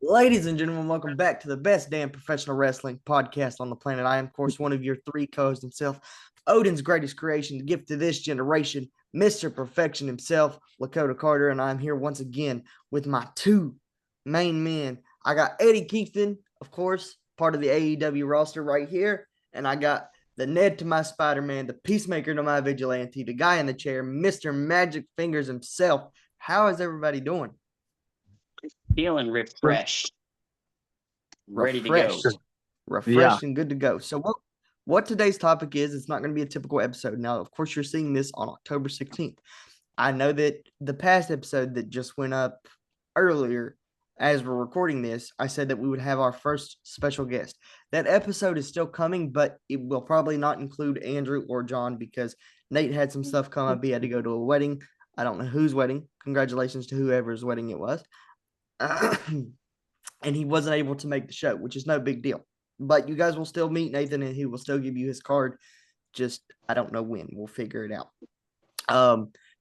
Ladies and gentlemen, welcome back to the best damn professional wrestling podcast on the planet. I am, of course, one of your three co-hosts himself, Odin's greatest creation, the gift to this generation, Mr. Perfection himself, Lakota Carter, and I'm here once again with my two main men. I got Eddie Kingston, of course, part of the AEW roster right here, and I got the Ned to my Spider-Man, the Peacemaker to my Vigilante, the guy in the chair, Mr. Magic Fingers himself. How is everybody doing? Feeling refreshed, ready to go. Refreshed and good to go. So what today's topic is, it's not going to be a typical episode. Now, of course, you're seeing this on October 16th. I know that the past episode that just went up earlier, as we're recording this, I said that we would have our first special guest. That episode is still coming, but it will probably not include Andrew or John because Nate had some stuff come up. He had to go to a wedding. I don't know whose wedding. Congratulations to whoever's wedding it was. And he wasn't able to make the show, which is no big deal. But you guys will still meet Nathan, and he will still give you his card. Just, I don't know when. We'll figure it out.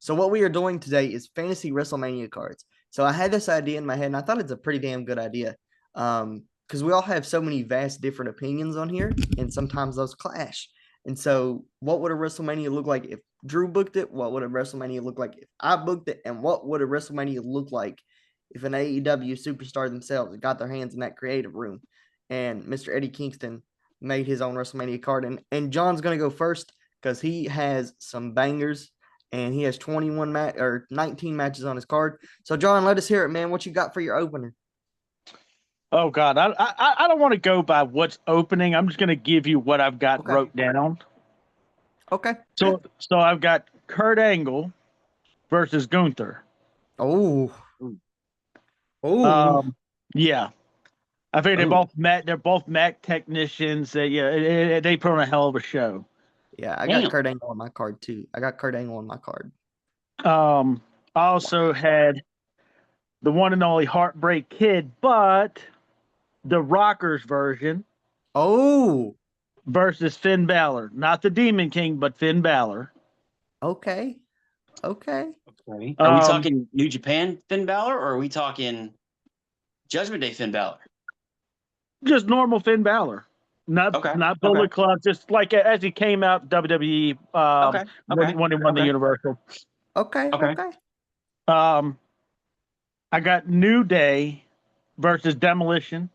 So what we are doing today is Fantasy Wrestlemania cards. So I had this idea in my head, and I thought it's a pretty damn good idea. Because we all have so many vast different opinions on here, and sometimes those clash. And so what would a WrestleMania look like if Drew booked it? What would a WrestleMania look like if I booked it? And what would a WrestleMania look like if an AEW superstar themselves got their hands in that creative room? And Mr. Eddie Kingston made his own WrestleMania card. And John's going to go first because he has some bangers, and he has 19 matches on his card. So, John, let us hear it, man. What you got for your opener? Oh, God. I don't want to go by what's opening. I'm just going to give you what I've got wrote down. Okay. So I've got Kurt Angle versus Gunther. Oh. Yeah. I think they're both Mac technicians. They put on a hell of a show. Yeah, I got Kurt Angle on my card too. I also had the one and only Heartbreak Kid, but the Rockers version. Oh. Versus Finn Balor. Not the Demon King, but Finn Balor. Okay. Are we talking New Japan Finn Balor, or are we talking Judgment Day Finn Balor? Just normal Finn Balor. Not Bullet Club, just like as he came out WWE when he won the Universal. Okay. I got New Day versus Demolition.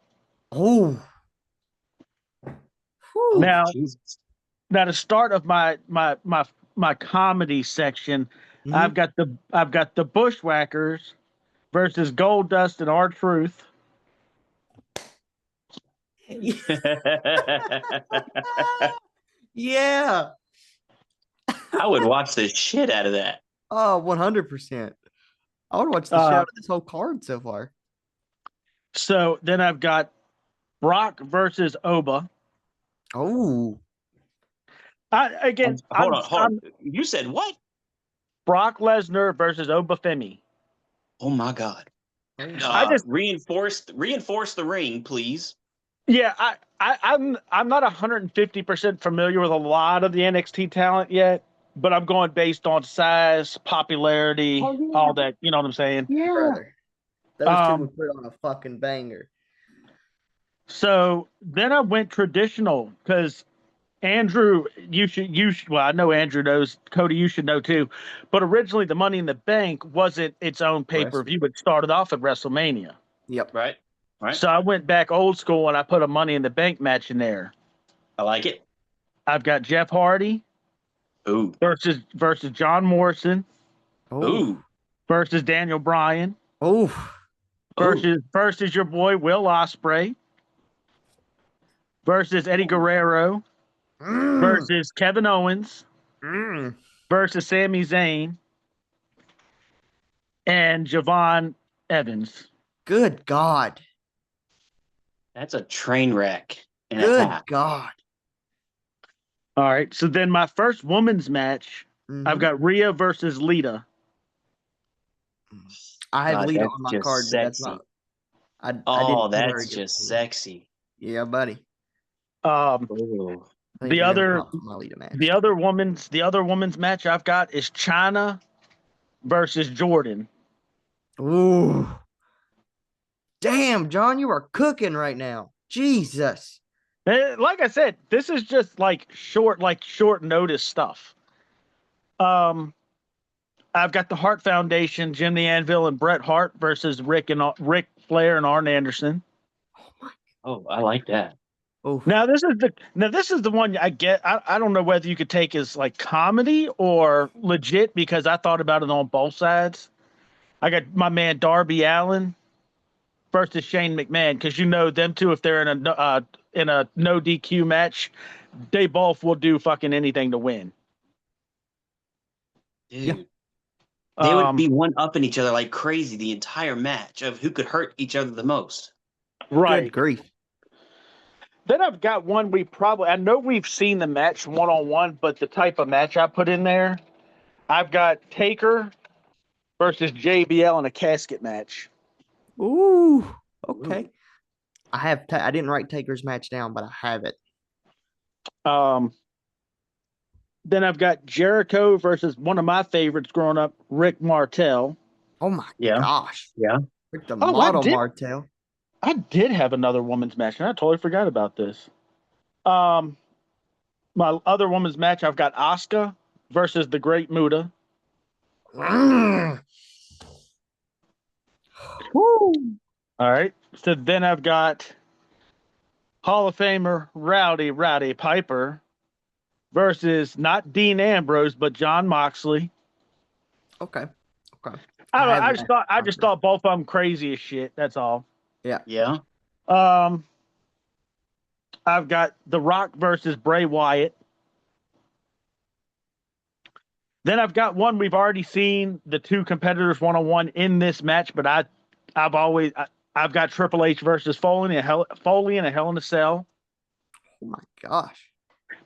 Oh. Now the start of my comedy section, I've got the Bushwackers versus Goldust and R-Truth. Yeah. I would watch the shit out of that. Oh, 100%. I would watch the shit out of this whole card so far. So then I've got Brock versus Oba. Oh. Hold on. You said what? Brock Lesnar versus Oba Femi. Oh my God. Reinforce the ring, please. Yeah, I'm not 150% familiar with a lot of the NXT talent yet, but I'm going based on size, popularity, all that. You know what I'm saying? Yeah. Brother. Those two would put on a fucking banger. So then I went traditional because Andrew, you should. Well, I know Andrew knows. Cody, you should know too. But originally, the Money in the Bank wasn't its own pay-per-view. It started off at WrestleMania. Yep. Right. So I went back old school and I put a Money in the Bank match in there. I like it. I've got Jeff Hardy. Ooh. Versus John Morrison. Ooh. Versus Daniel Bryan. Ooh. Versus your boy Will Osprey. Versus Eddie Guerrero. Versus Kevin Owens. Versus Sami Zayn. And Javon Evans. Good God. That's a train wreck. Good God. All right. So then my first women's match, I've got Rhea versus Lita. I have Lita on my card, but that's not. That's just sexy. Yeah, buddy. The other woman's match I've got is Chyna versus Jordan. Ooh. Damn, John, you are cooking right now. Jesus. Like I said, this is just short notice stuff. I've got the Hart Foundation, Jim the Anvil, and Bret Hart versus Rick Flair and Arn Anderson. Oh, I like that. Oof. Now this is the one I get. I don't know whether you could take as like comedy or legit, because I thought about it on both sides. I got my man Darby Allin versus Shane McMahon, because them two, if they're in a no DQ match, they both will do fucking anything to win. Dude. Yeah. They would be one-upping each other like crazy the entire match of who could hurt each other the most. Right. Good grief. Then I've got one I know we've seen the match one-on-one, but the type of match I put in there, I've got Taker versus JBL in a casket match. Ooh, okay. Ooh. I didn't write Taker's match down, but I have it. Then I've got Jericho versus one of my favorites growing up, Rick Martel. Oh my gosh. Yeah. Rick the model Martel. I did have another women's match, and I totally forgot about this. My other women's match, I've got Asuka versus the Great Muta. Woo. All right. So then I've got Hall of Famer Rowdy Piper versus not Dean Ambrose, but John Moxley. Okay. I just thought both of them crazy as shit. That's all. Yeah. I've got The Rock versus Bray Wyatt. Then I've got one we've already seen the two competitors one-on-one in this match, but I've got Triple H versus Foley in a Hell in a Cell. Oh my gosh.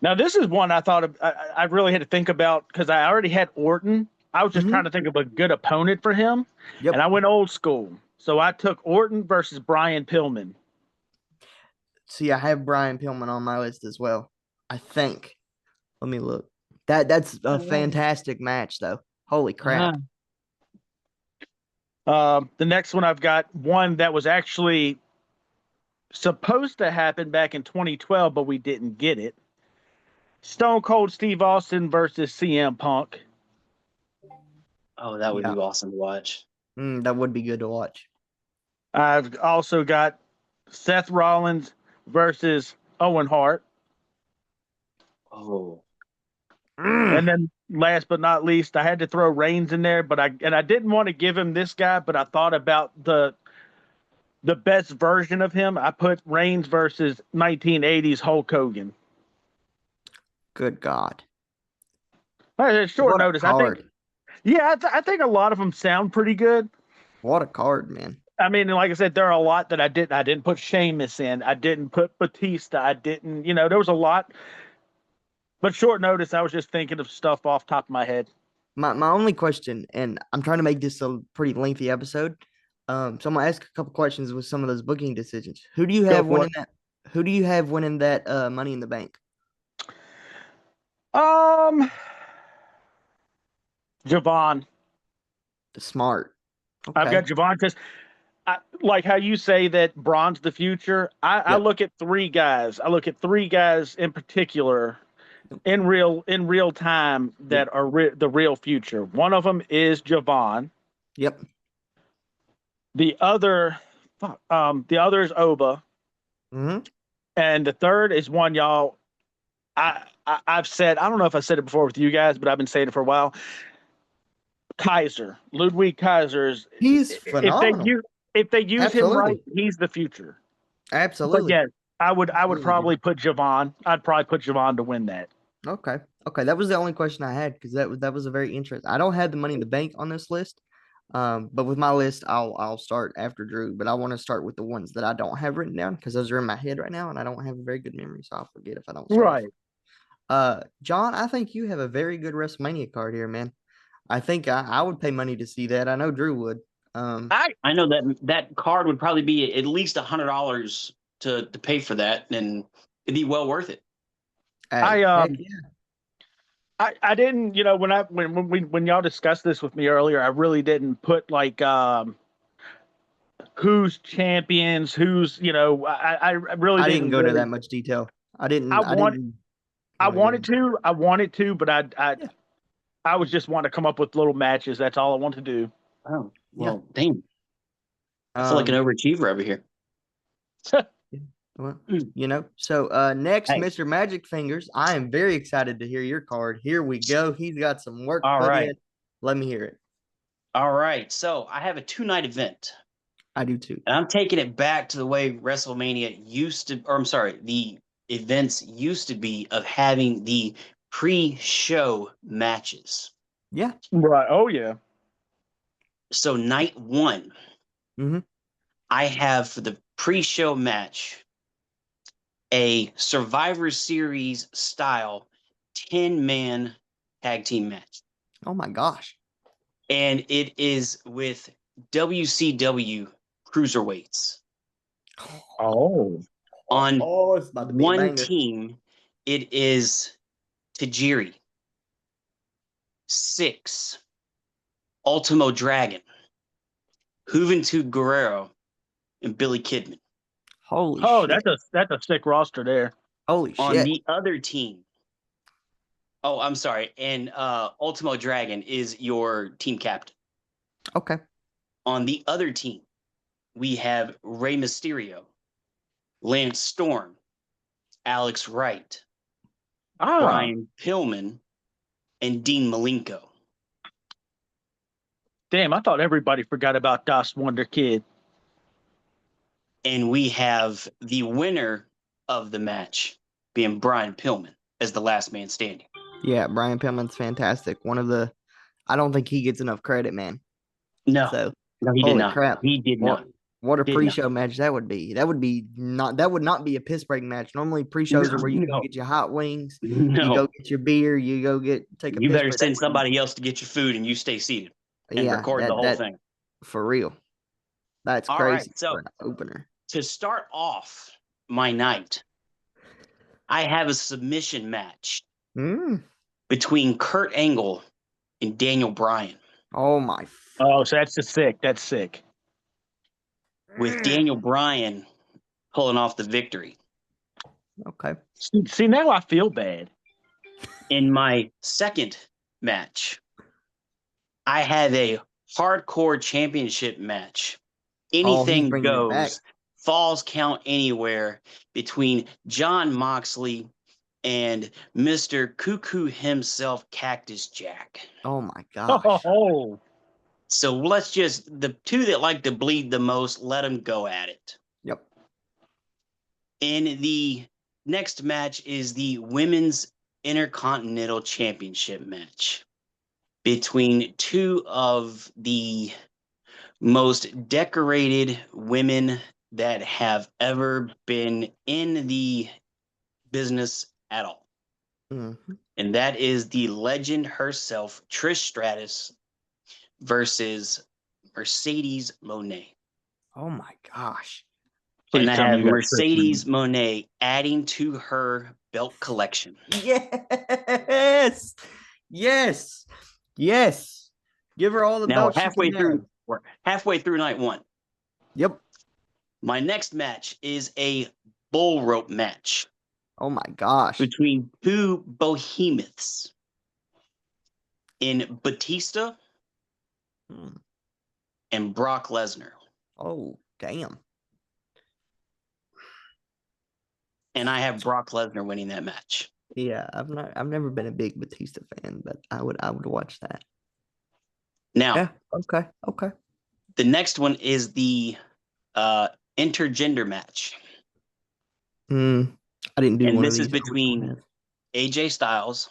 Now this is one I thought I really had to think about, because I already had Orton. I was just trying to think of a good opponent for him, and I went old school. So I took Orton versus Brian Pillman. See, I have Brian Pillman on my list as well, I think. Let me look. That's a fantastic match, though. Holy crap. The next one, I've got one that was actually supposed to happen back in 2012, but we didn't get it. Stone Cold Steve Austin versus CM Punk. Oh, that would be awesome to watch. That would be good to watch. I've also got Seth Rollins versus Owen Hart. Oh. And then last but not least, I had to throw Reigns in there, but I didn't want to give him this guy, but I thought about the best version of him. I put Reigns versus 1980s Hulk Hogan. Good God. Short notice. I think a lot of them sound pretty good. What a card, man. I mean, like I said, there are a lot that I didn't put Sheamus in. I didn't put Batista. I didn't, there was a lot. But short notice, I was just thinking of stuff off the top of my head. My only question, and I'm trying to make this a pretty lengthy episode, so I'm gonna ask a couple questions with some of those booking decisions. Who do you have winning that? Who do you have winning that Money in the Bank? Javon. The smart. Okay. I've got Javon because, like how you say that Braun's the future. I look at three guys. I look at three guys in particular in real time that are the real future. One of them is Javon. Yep. The other is Oba. Mm-hmm. And the third is one y'all. I've said, I don't know if I said it before with you guys, but I've been saying it for a while. Kaiser, Ludwig Kaiser's. He's phenomenal. If they use him right, he's the future. Absolutely. But yes, I would probably put Javon. I'd probably put Javon to win that. Okay. That was the only question I had, because that was a very interesting. I don't have the Money in the Bank on this list, but with my list, I'll start after Drew. But I want to start with the ones that I don't have written down, because those are in my head right now, and I don't have a very good memory, so I'll forget if I don't. Right. John, I think you have a very good WrestleMania card here, man. I think I would pay money to see that. I know Drew would. I know that card would probably be at least $100 to pay for that, and it'd be well worth it. I didn't, when y'all discussed this with me earlier, I really didn't put like who who's champions, who's I really didn't go into that much detail. I wanted to, but I was just wanting to come up with little matches. That's all I wanted to do. Oh, well, damn. I feel like an overachiever over here. Well, so next, Hey. Mr. Magic Fingers, I am very excited to hear your card. Here we go. He's got some work All put right. in. Let me hear it. All right. So I have a 2-night event. I do too. And I'm taking it back to the way WrestleMania used to, or I'm sorry, the events used to be of having the pre-show matches. Yeah. Right. Oh, yeah. So night 1, I have for the pre-show match a Survivor Series style 10-man tag team match. Oh my gosh. And it is with WCW cruiserweights. Oh. On it's about to be one team, it is Tajiri, 6, Ultimo Dragon, Juventud Guerrero, and Billy Kidman. Holy shit. That's a sick roster there. Holy shit. On the other team, I'm sorry, and Ultimo Dragon is your team captain. Okay. On the other team, we have Rey Mysterio, Lance Storm, Alex Wright, Brian Pillman, and Dean Malenko. Damn, I thought everybody forgot about Das Wonder Kid. And we have the winner of the match being Brian Pillman as the last man standing. Yeah, Brian Pillman's fantastic. I don't think he gets enough credit, man. No, he did not. Crap. He did not. What a pre-show match that would be. That would not be a piss break match. Normally pre-shows are where you go get your hot wings, you go get your beer, you go take a You piss better break. send somebody else to get your food and you stay seated and record the whole thing. For real. That's all crazy right, so for an opener. To start off my night, I have a submission match between Kurt Angle and Daniel Bryan. Oh my! Oh, so that's just sick. That's sick. With Daniel Bryan pulling off the victory. Okay. See, now I feel bad. In my second match, I have a hardcore championship match. Anything goes. Falls count anywhere between John Moxley and Mr. Cuckoo himself, Cactus Jack. Oh my gosh. Oh. So let's just, the two that like to bleed the most, let them go at it. Yep. In the next match is the Women's Intercontinental Championship match between two of the most decorated women that have ever been in the business at all. And that is the legend herself, Trish Stratus, versus Mercedes Moné. Oh my gosh. And I have Mercedes Moné adding to her belt collection. Yes. Yes. Yes. Give her all the belts. We're halfway through night 1. Yep. My next match is a bull rope match. Oh my gosh. Between two behemoths in Batista and Brock Lesnar. Oh, damn. And I have Brock Lesnar winning that match. Yeah, I've never been a big Batista fan, but I would watch that. Now, yeah, okay. The next one is the intergender match. I didn't do and one this of these. is between AJ Styles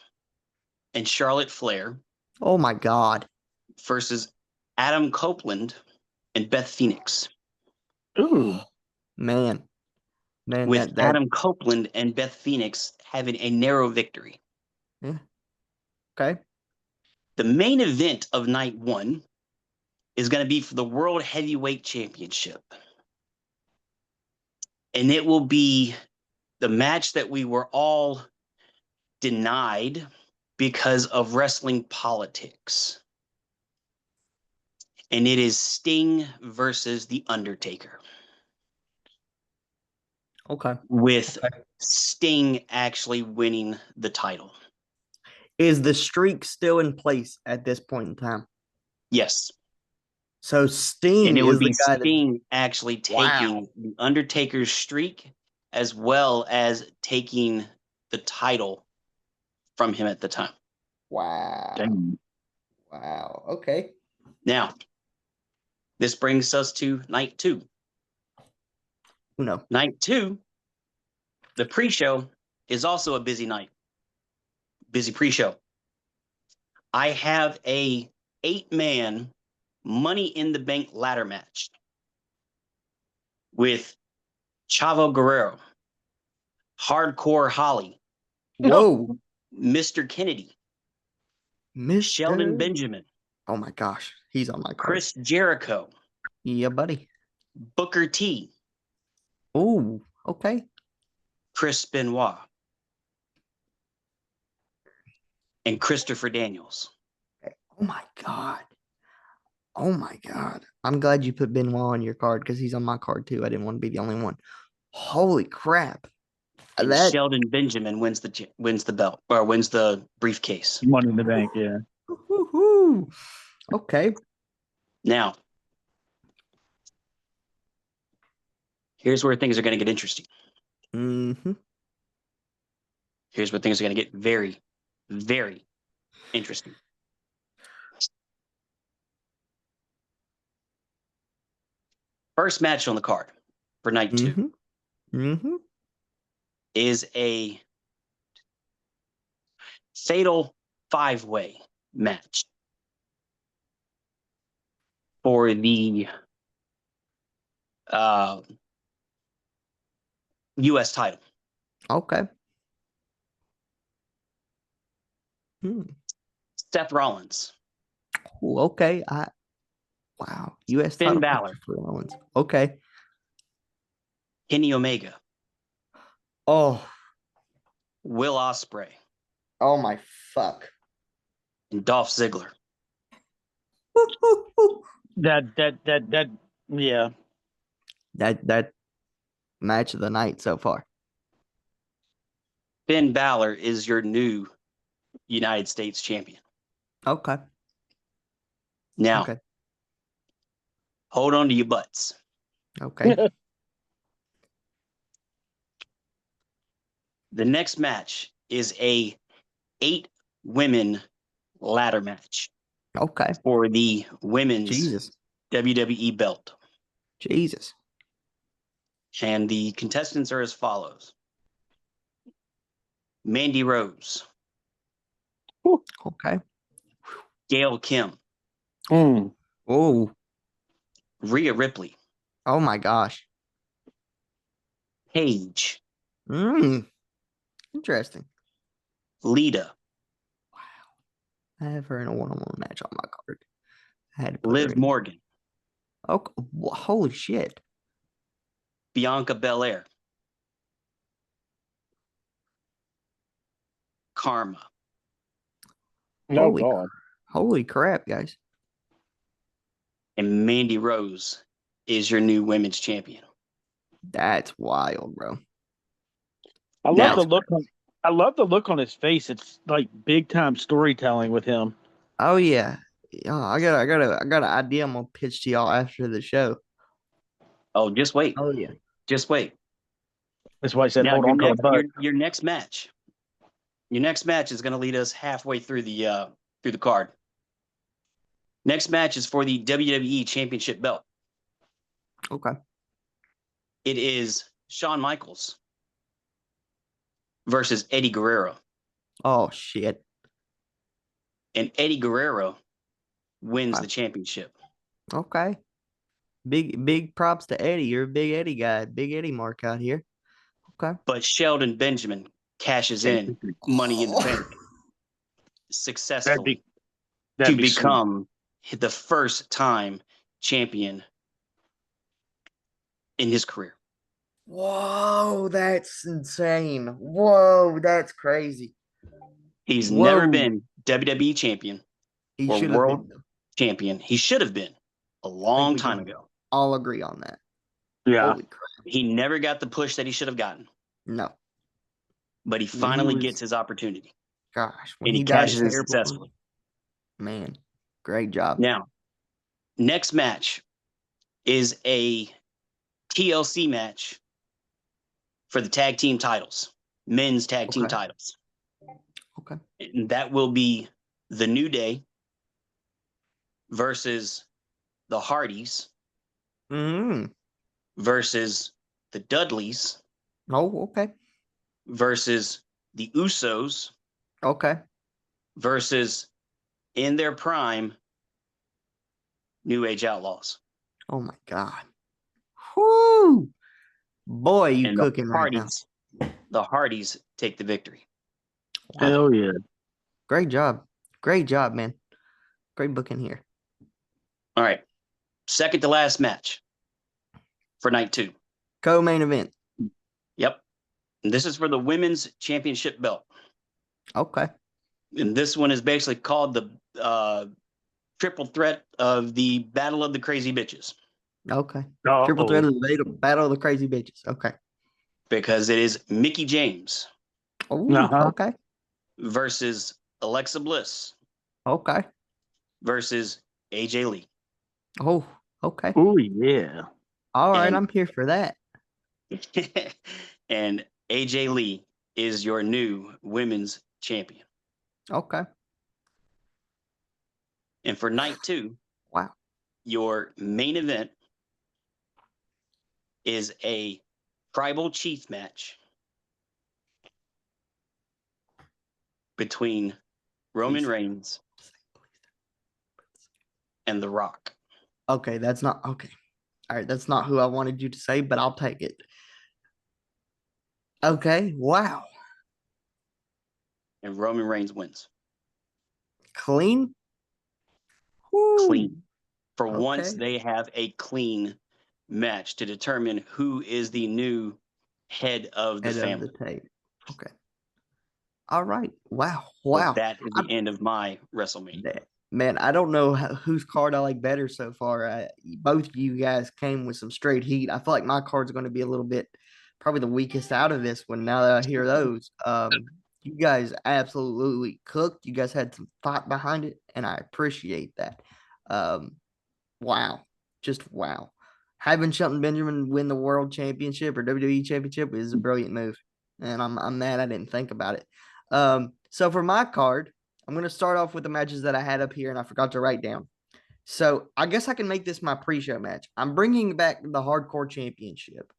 and Charlotte Flair. Oh my God. Versus Adam Copeland and Beth Phoenix. Ooh. Man. With Adam Copeland and Beth Phoenix having a narrow victory. Yeah. Okay. The main event of night 1 is going to be for the World Heavyweight Championship. And it will be the match that we were all denied because of wrestling politics. And it is Sting versus The Undertaker. Okay. With Sting actually winning the title. Is the streak still in place at this point in time? Yes. So Sting is the guy Sting actually taking The Undertaker's streak as well as taking the title from him at the time. Wow. Dang. Wow. Okay. Now, this brings us to night 2. No. Night 2, the pre-show is also a busy night. Busy pre-show. I have a 8-man Money in the Bank ladder match with Chavo Guerrero, Hardcore Holly, whoa, Mr. Kennedy, Sheldon Benjamin. Oh my gosh, he's on my card. Chris Jericho. Yeah, buddy. Booker T. Oh, okay. Chris Benoit. And Christopher Daniels. Oh my God. Oh my God. I'm glad you put Benoit on your card because he's on my card too. I didn't want to be the only one. Holy crap. And Sheldon Benjamin wins the belt or wins the briefcase. Money in the Bank, yeah. Woo-hoo. Okay. Now, here's where things are going to get interesting. Mm-hmm. Here's where things are going to get very, very interesting. First match on the card for night 2 is a fatal 5-way match for the U.S. title. Okay. Seth Rollins. Ooh, okay. Wow. U.S. Finn title Balor. For Owens. Okay. Kenny Omega. Oh. Will Osprey. Oh my fuck. And Dolph Ziggler. Yeah. That match of the night so far. Finn Balor is your new United States champion. Okay. Now, hold on to your butts. Okay. The next match is a 8-women ladder match. Okay. For the women's WWE belt. Jesus. And the contestants are as follows. Mandy Rose. Okay. Gail Kim. Oh. Rhea Ripley. Oh my gosh. Paige. Interesting. Lita. Wow. I have her in a one-on-one match on my card. I had to put Liv Morgan. Oh, holy shit. Bianca Belair. Karma. Oh, God. Holy crap, guys. And Mandy Rose is your new women's champion. That's wild, bro. I love the look on his face. It's like big time storytelling with him. Oh yeah. I got an idea I'm gonna pitch to y'all after the show. Oh, just wait. Oh yeah. Just wait. That's why I said hold on to the butt. Your next match. Your next match is gonna lead us halfway through the card. Next match is for the WWE Championship belt. Okay. It is Shawn Michaels versus Eddie Guerrero. Oh shit. And Eddie Guerrero wins the championship. Okay. Big props to Eddie. You're a big Eddie guy. Big Eddie mark out here. Okay. But Sheldon Benjamin cashes in Money in the Bank successfully to become the first time champion in his career. Whoa, that's insane. Whoa, that's crazy. He's never been WWE champion or world champion. He should have been. a long time ago. All agree on that. Yeah. Holy crap. He never got the push that he should have gotten. No. But he finally gets his opportunity. Gosh. And he cashes in successfully. Man, great job. Now, next match is a TLC match for the tag team titles, men's tag team titles. Okay. And that will be the New Day versus the Hardys versus the Dudleys. Oh, okay. Versus the Usos. Okay. Versus, in their prime, New Age Outlaws. Oh, my God. Whoo! Boy, you and cooking right now. The Hardys take the victory. Wow. Hell yeah. Great job. Great job, man. Great booking here. All right. Second to last match for night 2. Co-main event. Yep. And this is for the women's championship belt. Okay. And this one is basically called the triple threat of the Battle of the Crazy Bitches. Okay. Triple threat of the Battle of the Crazy Bitches. Okay. Because it is Mickie James. Okay. Versus Alexa Bliss. Okay. Versus AJ Lee. Oh, okay. Oh, yeah. All right, I'm here for that. And AJ Lee is your new women's champion. Okay. And for night 2, wow, your main event is a tribal chief match between Roman Reigns and The Rock. Okay, that's not okay. All right, that's not who I wanted you to say, but I'll take it. Okay, wow. And Roman Reigns wins. Clean? Clean. For once, they have a clean match to determine who is the new head of the family. Of the tape. Okay. All right. Wow. Wow. So that is the end of my WrestleMania. Man, I don't know whose card I like better so far. Both of you guys came with some straight heat. I feel like my card's going to be a little bit probably the weakest out of this one now that I hear those. You guys absolutely cooked. You guys had some thought behind it, and I appreciate that. Wow. Just wow. Having Shelton Benjamin win the World Championship or WWE Championship is a brilliant move, and I'm mad I didn't think about it. So for my card, I'm going to start off with the matches that I had up here and I forgot to write down. So I guess I can make this my pre-show match. I'm bringing back the Hardcore Championship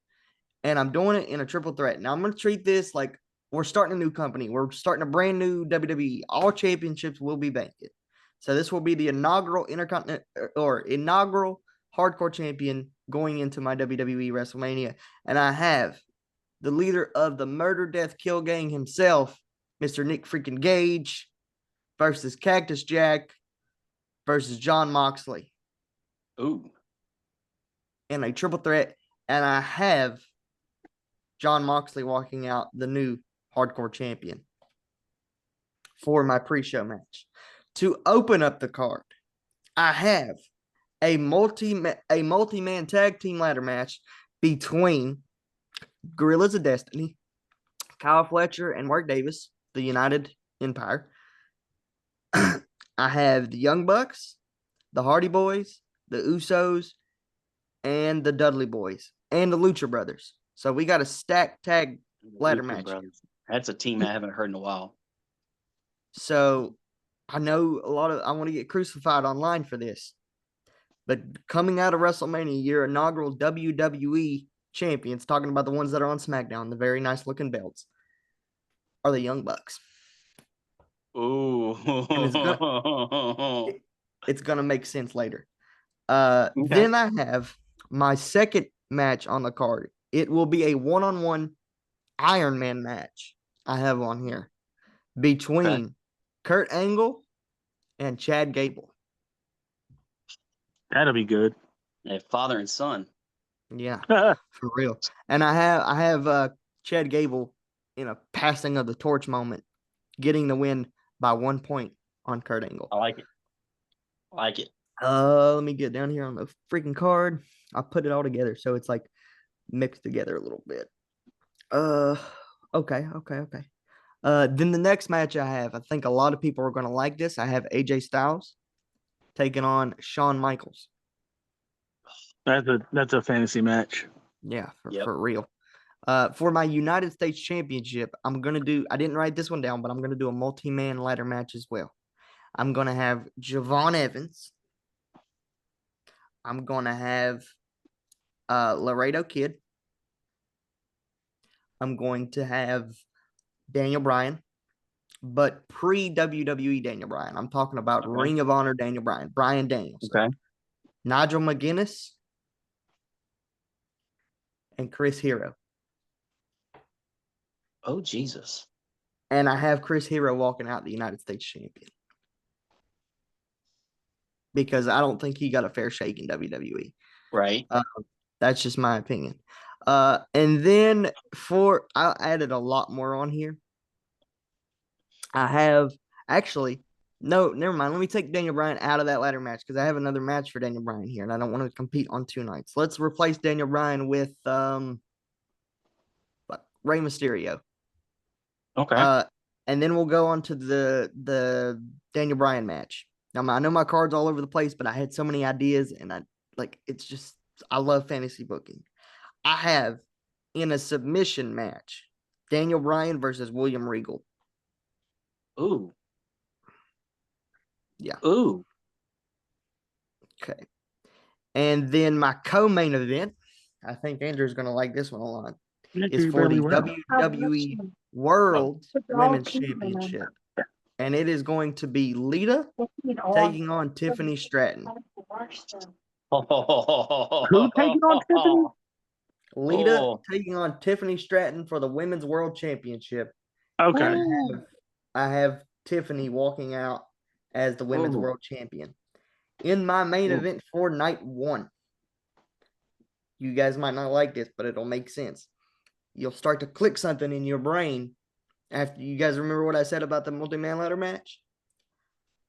and I'm doing it in a triple threat. Now I'm going to treat this like we're starting a new company. We're starting a brand new WWE. All championships will be vacant. So this will be the inaugural inaugural Hardcore Champion going into my WWE WrestleMania. And I have the leader of the Murder, Death, Kill Gang himself, Mr. Nick freaking Gage, versus Cactus Jack versus John Moxley. Ooh. In a triple threat. And I have John Moxley walking out the new Hardcore Champion for my pre-show match. To open up the card, I have a multi-man tag team ladder match between Guerrillas of Destiny, Kyle Fletcher, and Mark Davis, the United Empire. I have the Young Bucks, the Hardy Boys, the Usos, and the Dudley Boys, and the Lucha Brothers. So we got a stacked tag ladder match. That's a team I haven't heard in a while. So I know I want to get crucified online for this. But coming out of WrestleMania, your inaugural WWE champions, talking about the ones that are on SmackDown, the very nice looking belts, are the Young Bucks. Ooh. It's gonna make sense later. Then I have my second match on the card. It will be a one-on-one Iron Man match I have on here between Kurt Angle and Chad Gable. That'll be good. Yeah, father and son. Yeah, for real. And I have Chad Gable in a passing of the torch moment, getting the win by 1 point on Kurt Angle. I like it. Let me get down here on the freaking card. I put it all together, so it's like mixed together a little bit. Okay. Then the next match I have, I think a lot of people are going to like this. I have AJ Styles taking on Shawn Michaels. That's a fantasy match. Yeah, for real. For my United States Championship, I'm gonna do. I didn't write this one down, but I'm gonna do a multi-man ladder match as well. I'm gonna have Javon Evans. I'm gonna have Laredo Kid. I'm going to have Daniel Bryan, but pre WWE Daniel Bryan. I'm talking about Ring of Honor Daniel Bryan, Bryan Daniels. Okay. Nigel McGuinness and Chris Hero. Oh, Jesus. And I have Chris Hero walking out the United States champion. Because I don't think he got a fair shake in WWE. Right. That's just my opinion. And then I added a lot more on here. I have no, never mind. Let me take Daniel Bryan out of that ladder match because I have another match for Daniel Bryan here, and I don't want to compete on 2 nights. Let's replace Daniel Bryan with Rey Mysterio. Okay. And then we'll go on to the Daniel Bryan match. Now I know my cards all over the place, but I had so many ideas, and I love fantasy booking. I have in a submission match Daniel Bryan versus William Regal. Ooh. Yeah. Ooh. Okay. And then my co-main event, I think Andrew's going to like this one a lot, is for the WWE World Women's Championship. And it is going to be Lita taking on Tiffany Stratton. Who taking on Tiffany? Lita taking on Tiffany Stratton for the Women's World Championship. Okay. I have Tiffany walking out as the Women's World Champion. In my main event for night 1, you guys might not like this, but it'll make sense. You'll start to click something in your brain after you guys remember what I said about the multi-man ladder match.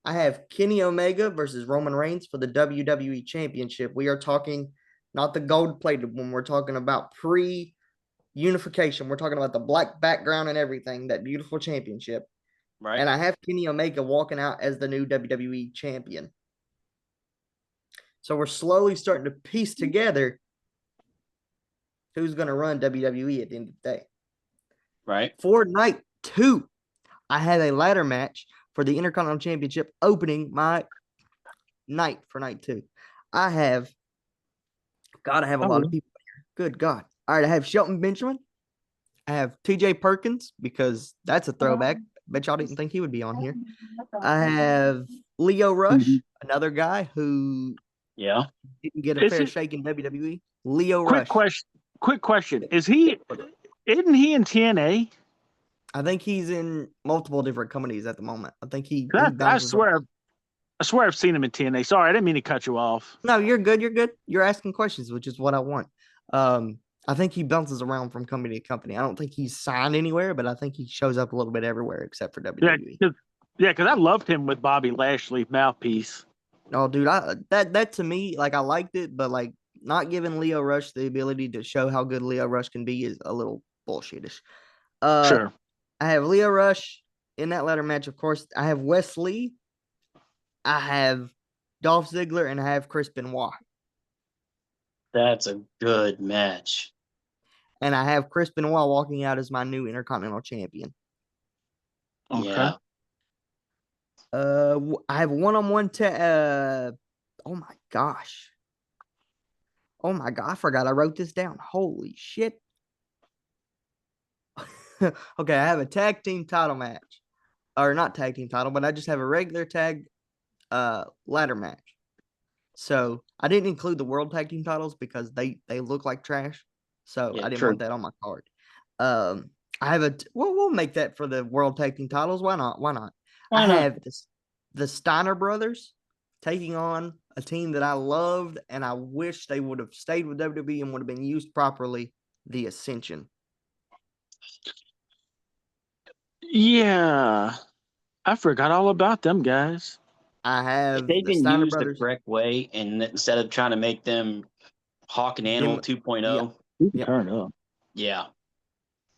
I have Kenny Omega versus Roman Reigns for the WWE Championship. We are talking not the gold-plated one. We're talking about pre-unification. We're talking about the black background and everything, that beautiful championship. Right. And I have Kenny Omega walking out as the new WWE champion. So we're slowly starting to piece together who's going to run WWE at the end of the day. Right. For night 2, I have a ladder match for the Intercontinental Championship opening my night for night 2. I have a lot of people here. Good God. All right, I have Shelton Benjamin. I have TJ Perkins because that's a throwback. Bet y'all didn't think he would be on here. I have Lio Rush, another guy who didn't get a fair shake in WWE. Lio Rush. Quick question. Isn't he in TNA? I think he's in multiple different companies at the moment. I think I swear I've seen him in TNA. Sorry, I didn't mean to cut you off. No, you're good. You're asking questions, which is what I want. I think he bounces around from company to company. I don't think he's signed anywhere, but I think he shows up a little bit everywhere except for WWE. Yeah, because I loved him with Bobby Lashley mouthpiece. Oh, dude, that to me, like I liked it, but like not giving Lio Rush the ability to show how good Lio Rush can be is a little bullshitish. Sure. I have Lio Rush in that ladder match, of course. I have Wes Lee. I have Dolph Ziggler, and I have Chris Benoit. That's a good match. And I have Chris Benoit walking out as my new Intercontinental Champion. Okay. Yeah. I have one-on-one. Oh my gosh. I forgot I wrote this down. Holy shit. Okay, I have a tag team title match. Or not tag team title, but I just have a regular tag ladder match. So I didn't include the world tag team titles because they look like trash. So I didn't want that on my card. I have we'll make that for the world tag team titles. Why not? I have the Steiner brothers taking on a team that I loved and I wish they would have stayed with WWE and would have been used properly, the Ascension. Yeah. I forgot all about them guys. I If have they've the been Steiner used the brothers. correct way, and instead of trying to make them Hawk and Animal 2.0, Turn up. yeah.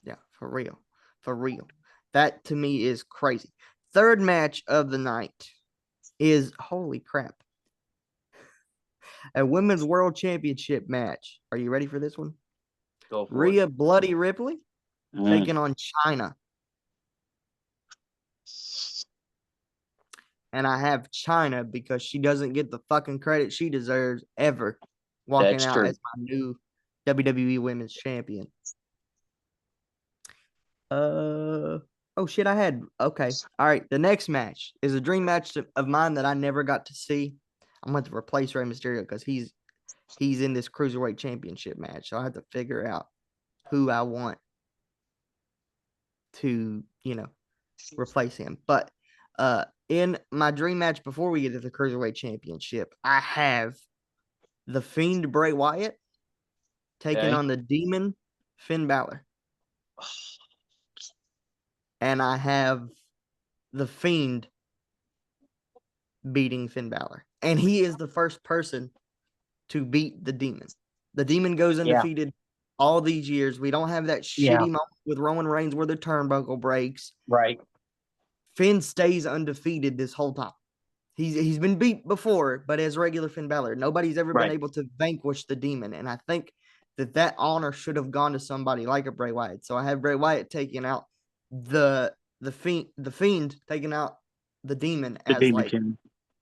Yeah, for real. For real. That to me is crazy. Third match of the night is holy crap. A women's world championship match. Are you ready for this one? Go for Rhea it. Bloody Ripley taking on Chyna. And I have Chyna because she doesn't get the fucking credit she deserves ever walking out as my new WWE Women's Champion. Oh shit, okay. All right, the next match is a dream match of mine that I never got to see. I'm going to replace Rey Mysterio because he's in this Cruiserweight Championship match. So I have to figure out who I want to, replace him. But in my dream match before we get to the Cruiserweight Championship, I have the Fiend Bray Wyatt taking on the Demon Finn Balor. And I have the Fiend beating Finn Balor. And he is the first person to beat the Demon. The Demon goes undefeated all these years. We don't have that shitty moment with Roman Reigns where the turnbuckle breaks. Right. Finn stays undefeated this whole time. He's been beat before, but as regular Finn Balor, nobody's ever been able to vanquish the Demon. And I think that honor should have gone to somebody like a Bray Wyatt. So I have Bray Wyatt taking out the Fiend taking out the Demon as like,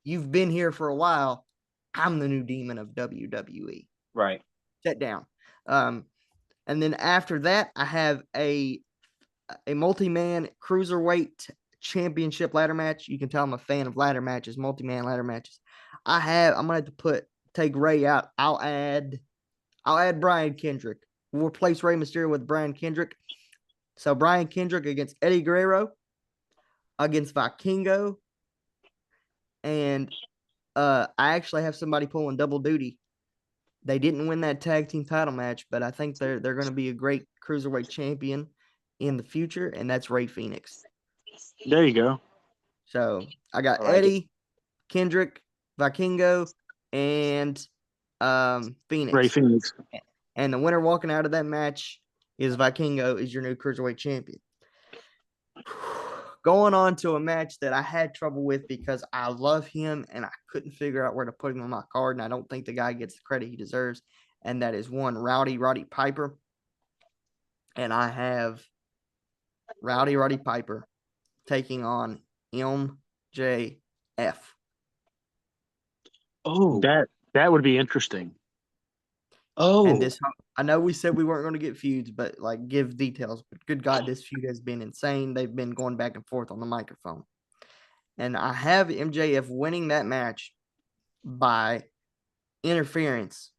you've been here for a while. I'm the new Demon of WWE. Right. Sit down. And then after that, I have a multi-man cruiserweight championship ladder match. You can tell I'm a fan of ladder matches, multi-man ladder matches. I'm gonna have to take Rey out. I'll add Brian Kendrick. We'll replace Rey Mysterio with Brian Kendrick. So Brian Kendrick against Eddie Guerrero, against Vikingo, and I actually have somebody pulling double duty. They didn't win that tag team title match, but I think they're going to be a great cruiserweight champion in the future, and that's Rey Fenix. There you go. So I got Eddie, Kendrick, Vikingo, and Phoenix. Rey Fenix. And the winner walking out of that match is Vikingo, is your new cruiserweight champion. Going on to a match that I had trouble with because I love him and I couldn't figure out where to put him on my card, and I don't think the guy gets the credit he deserves, and that is one Roddy Piper. And I have Roddy Piper taking on MJF. Oh, that would be interesting. Oh, and this, I know we said we weren't going to get feuds, but like give details. But good God, this feud has been insane. They've been going back and forth on the microphone, and I have MJF winning that match by interference,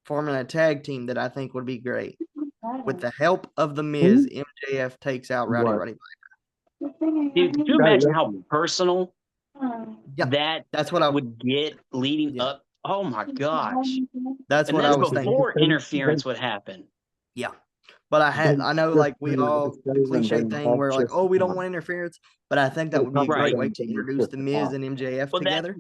forming a tag team that I think would be great. With the help of the Miz, MJF takes out Roddy Piper. Dude, could you imagine how personal that's what I would get leading up? Oh my gosh. That's what I was thinking. Before interference would happen. Yeah. But I know like we all, the cliche thing where like, oh, we don't want interference, but I think that would be a great way to introduce the Miz and MJF together.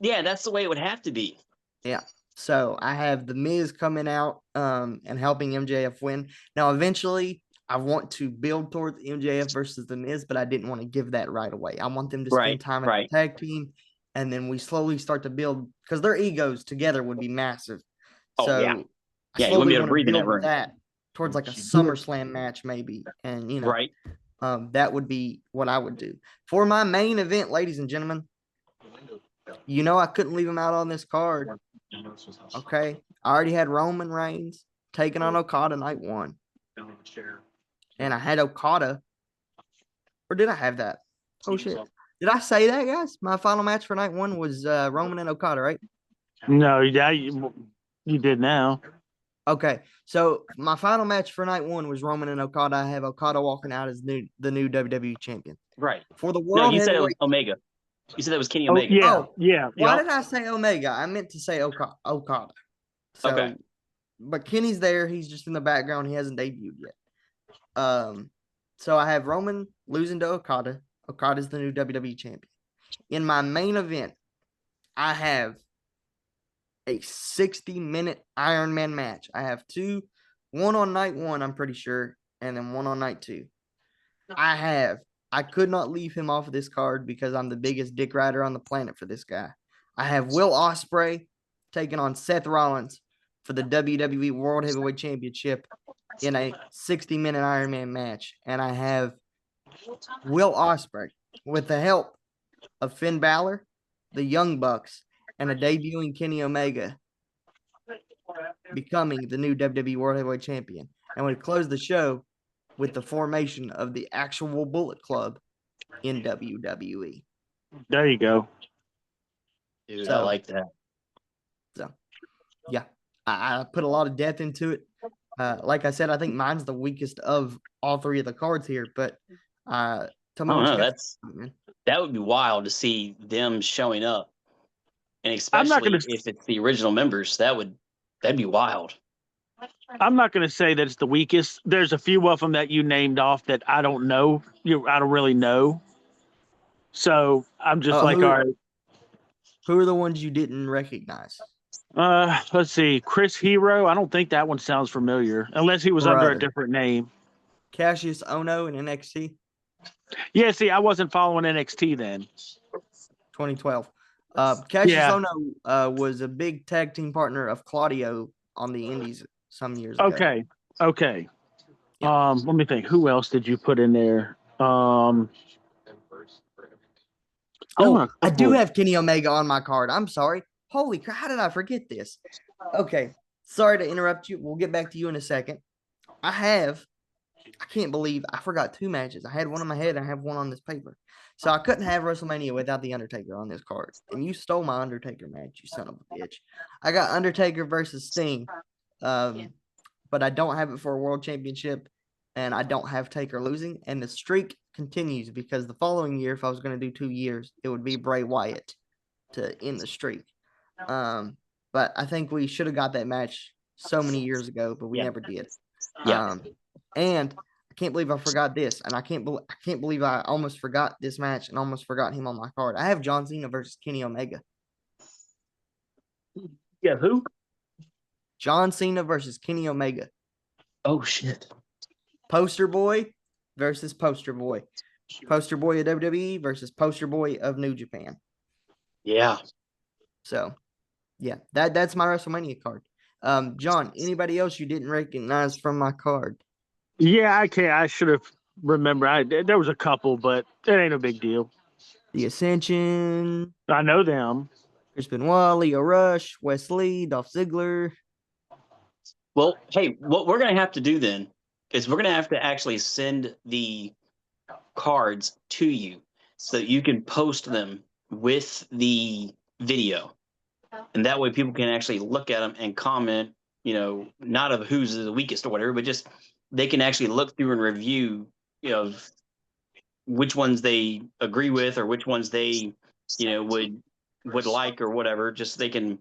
That's the way it would have to be. Yeah. So I have the Miz coming out and helping MJF win. Now, eventually, I want to build towards MJF versus the Miz, but I didn't want to give that right away. I want them to spend time in the tag team, and then we slowly start to build because their egos together would be massive. Oh, so yeah. I you wouldn't be able to breathe in that towards like a SummerSlam match maybe, and that would be what I would do for my main event, ladies and gentlemen. I couldn't leave him out on this card. Okay, I already had Roman Reigns taking on Okada night one, and I had Okada, or did I have that? Oh shit! Did I say that, guys? My final match for night one was Roman and Okada, right? No, you did now. Okay, so my final match for night one was Roman and Okada. I have Okada walking out as the new WWE champion. Right. For the world. No, you said it was Omega. You said that was Kenny Omega. Yeah. Why did I say Omega? I meant to say Okada. So, but Kenny's there. He's just in the background. He hasn't debuted yet. So I have Roman losing to Okada. Okada's the new WWE champion. In my main event, I have a 60-minute Iron Man match. I have two, one on night one, I'm pretty sure, and then one on night two. I could not leave him off of this card because I'm the biggest dick rider on the planet for this guy. I have Will Osprey taking on Seth Rollins for the WWE World Heavyweight Championship in a 60-minute Iron Man match. And I have Will Osprey with the help of Finn Balor, the Young Bucks, and a debuting Kenny Omega becoming the new WWE World Heavyweight Champion. And we close the show with the formation of the actual Bullet Club in WWE. There you go. Dude, I like that. So, yeah, I put a lot of depth into it. Like I said, I think mine's the weakest of all three of the cards here. But tell me what you got. That would be wild to see them showing up, and especially if it's the original members. That'd be wild. I'm not going to say that it's the weakest. There's a few of them that you named off that I don't know. I don't really know. So I'm just all right. Who are the ones you didn't recognize? Let's see. Chris Hero. I don't think that one sounds familiar, unless he was under a different name. Cassius Ohno in NXT. Yeah, see, I wasn't following NXT then. 2012. Cassius Ohno was a big tag team partner of Claudio on the Indies some years ago. Okay. Yeah. Let me think. Who else did you put in there? I do have Kenny Omega on my card. I'm sorry. Holy crap, how did I forget this? Okay, sorry to interrupt you. We'll get back to you in a second. I can't believe I forgot two matches. I had one in my head and I have one on this paper. So I couldn't have WrestleMania without The Undertaker on this card. And you stole my Undertaker match, you son of a bitch. I got Undertaker versus Sting. But I don't have it for a world championship. And I don't have Taker losing. And the streak continues because the following year, if I was going to do 2 years, it would be Bray Wyatt to end the streak. But I think we should have got that match so many years ago, but we never did. Yeah. And I can't believe I forgot this, and I can't believe I almost forgot this match and almost forgot him on my card. I have John Cena versus Kenny Omega. Yeah, who? John Cena versus Kenny Omega. Oh shit. Poster boy versus poster boy. Poster boy of WWE versus poster boy of New Japan. Yeah. So, yeah, that's my WrestleMania card. John, anybody else you didn't recognize from my card? Yeah, I should have remembered. There was a couple, but it ain't a big deal. The Ascension. I know them. Chris Benoit, Leo Rush, Wes Lee, Dolph Ziggler. Well, hey, what we're going to have to do then is we're going to have to actually send the cards to you so that you can post them with the video. And that way people can actually look at them and comment, not of who's the weakest or whatever, but just they can actually look through and review, which ones they agree with or which ones they, would like or whatever. Just they can,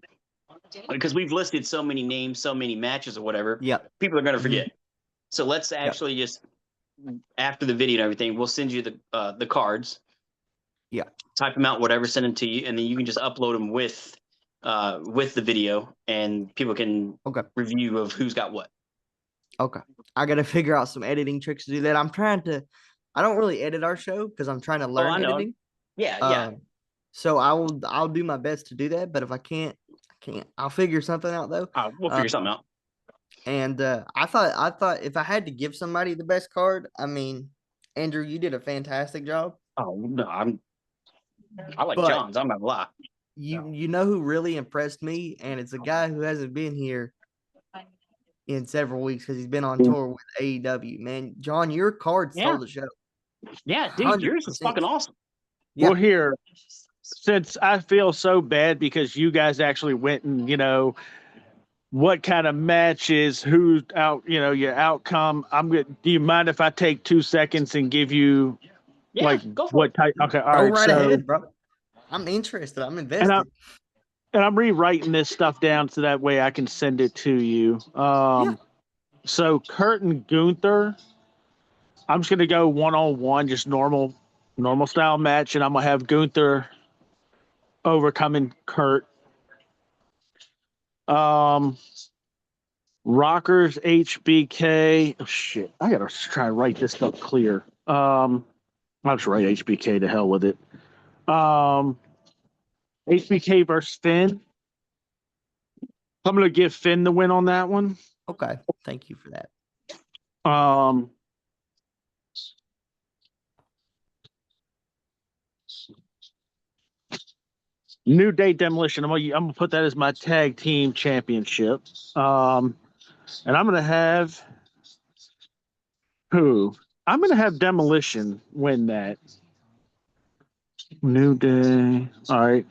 because we've listed so many names, so many matches or whatever. Yeah, people are going to forget. So let's actually just after the video and everything, we'll send you the cards. Yeah, type them out, whatever, send them to you, and then you can just upload them with the video, and people can review of who's got what. Okay, I got to figure out some editing tricks to do that. I don't really edit our show because I'm trying to learn editing. Yeah. So I'll do my best to do that, but if I can't. I'll figure something out though. We'll figure something out. And I thought if I had to give somebody the best card, Andrew, you did a fantastic job. Oh no, I like John's. I'm not gonna lie. You know who really impressed me, and it's a guy who hasn't been here in several weeks because he's been on tour with AEW. Man, John, your card stole the show. Yeah, dude, 100%. Yours is fucking awesome. Yeah. Well, here, since I feel so bad because you guys actually went and what kind of matches, who's out, your outcome. Do you mind if I take 2 seconds and give you go for what type? Okay, all right, ahead, bro. I'm interested. I'm invested. And I'm rewriting this stuff down so that way I can send it to you. So Kurt and Gunther, I'm just gonna go 1-on-1, just normal style match, and I'm gonna have Gunther overcoming Kurt. Rockers HBK. Oh shit! I gotta try and write this stuff clear. I'll just write HBK to hell with it. HBK versus Finn. I'm gonna give Finn the win on that one. Okay, thank you for that. New Day Demolition. I'm gonna put that as my tag team championship. And I'm gonna have who? I'm gonna have Demolition win that. New Day. All right.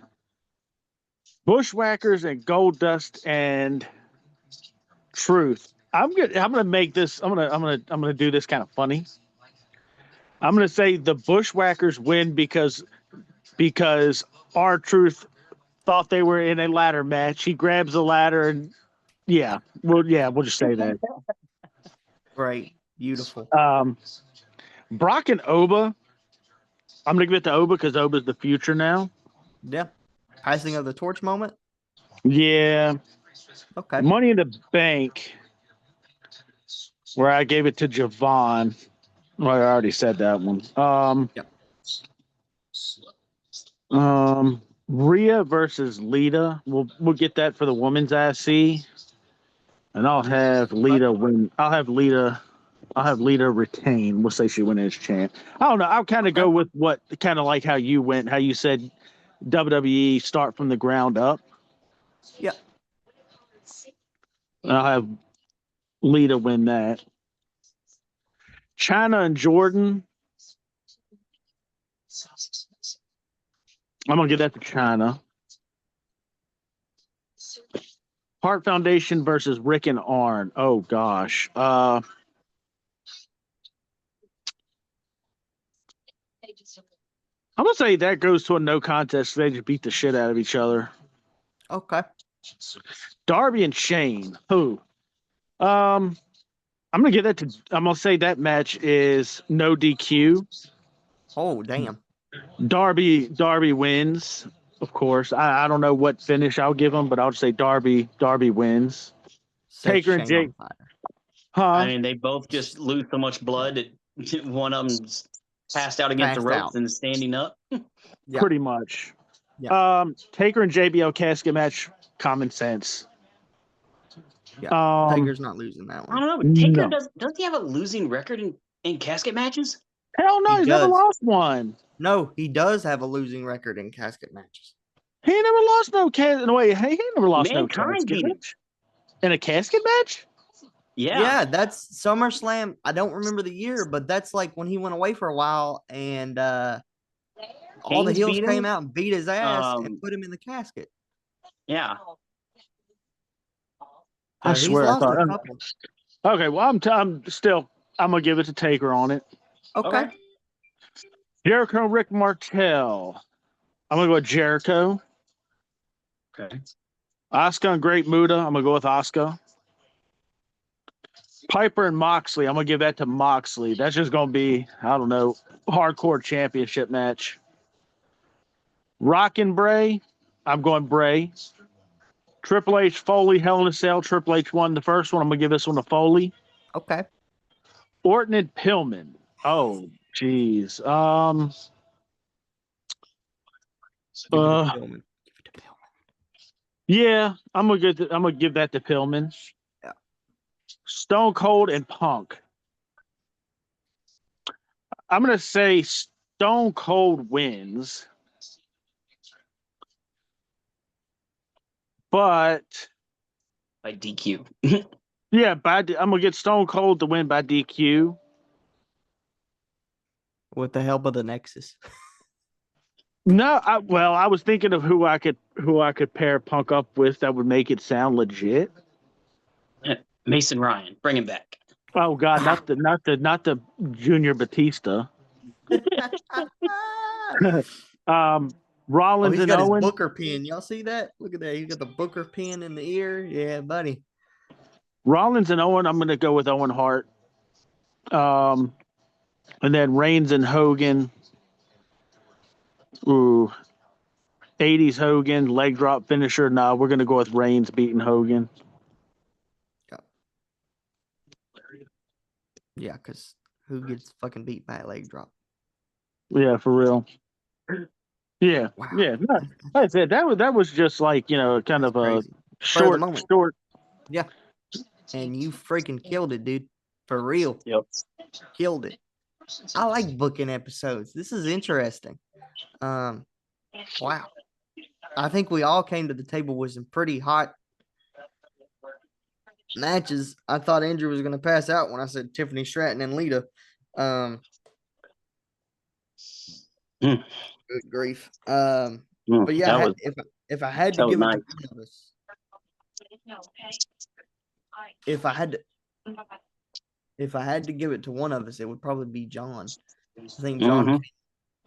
Bushwackers and Goldust and Truth. I'm gonna make this. I'm gonna do this kind of funny. I'm gonna say the Bushwackers win because R-Truth thought they were in a ladder match. He grabs the ladder and we'll just say that. Great, beautiful. Brock and Oba. I'm gonna give it to Oba because Oba's the future now. Yeah, passing of the torch moment. Yeah. Okay. Money in the Bank, where I gave it to Javon. Well, I already said that one. Rhea versus Lita. We'll get that for the women's IC, and I'll have Lita win. I'll have Lita retain. We'll say she win as champ. I don't know. I'll kind of go with what kind of like how you went. How you said WWE start from the ground up. Yeah. I'll have Lita win that. Chyna and Jordan. I'm gonna give that to Chyna. Hart Foundation versus Rick and Arn. Oh gosh. I'm gonna say that goes to a no contest. They just beat the shit out of each other. Okay. Darby and Shane. Who? I'm gonna give that to. I'm gonna say that match is no DQ. Oh damn. Darby wins, of course. I don't know what finish I'll give him, but I'll just say Darby wins. Taker and Jake. I mean, they both just lose so much blood that one of them's passed out against the ropes and standing up. Yeah. Pretty much. Yeah. Taker and JBL casket match, common sense. Yeah. Taker's not losing that one. I don't know. Taker does he have a losing record in casket matches? Hell no, he's never lost one. No, he does have a losing record in casket matches. He never lost no casket. No, wait, he never lost no casket match. In a casket match? Yeah. Yeah, that's SummerSlam. I don't remember the year, but that's like when he went away for a while and all the heels came out and beat his ass and put him in the casket. Yeah. I swear I thought. Okay, well, I'm gonna give it to Taker on it. Okay. Jericho, Rick Martel. I'm gonna go with Jericho. Okay. Asuka and Great Muta. I'm gonna go with Asuka. Piper and Moxley. I'm gonna give that to Moxley. That's just gonna be, I don't know, hardcore championship match. Rock and Bray. I'm going Bray. Triple H, Foley, Hell in a Cell. Triple H won the first one. I'm gonna give this one to Foley. Okay. Orton and Pillman. Oh, jeez. Yeah, I'm gonna give that to Pillman. Yeah. Stone Cold and Punk. I'm gonna say Stone Cold wins, but by DQ. Yeah, I'm gonna get Stone Cold to win by DQ with the help of the Nexus. No, I was thinking of who I could pair Punk up with that would make it sound legit. Mason Ryan, bring him back. Oh God, not the Junior Batista. Rollins he's got and Owen. His Booker pin. Y'all see that? Look at that. He's got the Booker pin in the ear. Yeah, buddy. Rollins and Owen. I'm going to go with Owen Hart. And then Reigns and Hogan. Ooh. 80s Hogan, leg drop finisher. No, we're going to go with Reigns beating Hogan. Yeah, because who gets fucking beat by a leg drop? Yeah, for real. Yeah, Wow. yeah. No, like I said, that was just like, kind of a short. Yeah. And you freaking killed it, dude. For real. Yep. Killed it. I like booking episodes. This is interesting. Wow. I think we all came to the table with some pretty hot matches. I thought Andrew was going to pass out when I said Tiffany Stratton and Lita. Good grief. But yeah, if I had to give it to one of us, if I had to give it to one of us, it would probably be John. I think John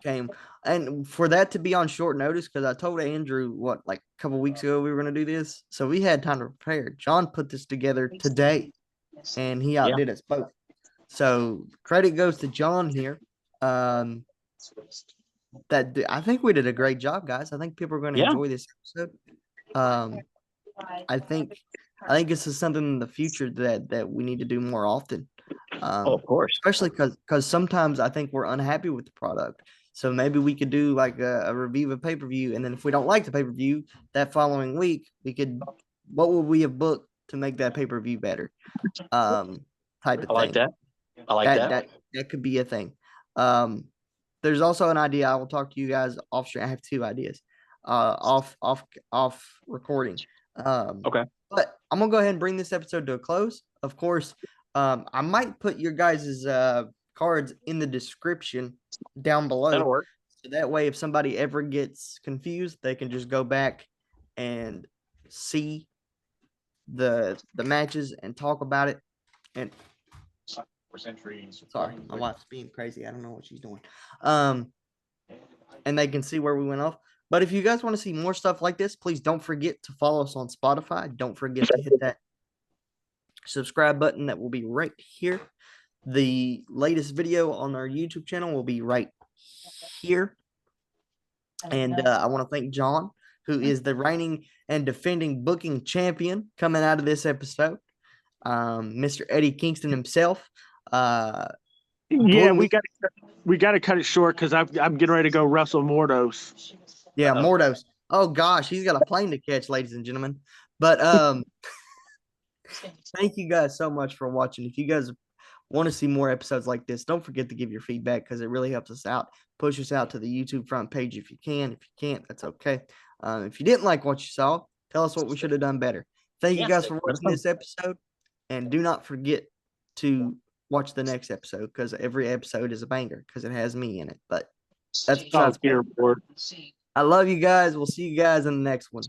came, and for that to be on short notice, because I told Andrew like a couple weeks ago we were going to do this, so we had time to prepare. John put this together today, and he outdid us both. So credit goes to John here. I think we did a great job, guys. I think people are going to enjoy this episode. I think this is something in the future that we need to do more often. Of course, especially because sometimes I think we're unhappy with the product. So maybe we could do like a review of a pay-per-view, and then if we don't like the pay-per-view that following week, what would we have booked to make that pay-per-view better? Type of thing. I like that. That could be a thing. There's also an idea. I will talk to you guys off stream. I have two ideas. Off recording. Okay. But I'm gonna go ahead and bring this episode to a close. Of course, I might put your guys' cards in the description down below. That'll work. So that way, if somebody ever gets confused, they can just go back and see the matches and talk about it. And sorry, my wife's being crazy. I don't know what she's doing. And they can see where we went off. But if you guys want to see more stuff like this, please don't forget to follow us on Spotify. Don't forget to hit that subscribe button that will be right here. The latest video on our YouTube channel will be right here. And I want to thank John, who is the reigning and defending booking champion coming out of this episode. Mr. Eddie Kingston himself. Yeah, we got to cut it short because I'm getting ready to go wrestle Mordos. Yeah, Mordos. Oh gosh, he's got a plane to catch, ladies and gentlemen. But thank you guys so much for watching. If you guys want to see more episodes like this, don't forget to give your feedback because it really helps us out. Push us out to the YouTube front page if you can. If you can't, that's okay. If you didn't like what you saw, tell us what we should have done better. Thank you guys for watching this episode. And do not forget to watch the next episode because every episode is a banger because it has me in it. But that's besides here, board. I love you guys. We'll see you guys in the next one.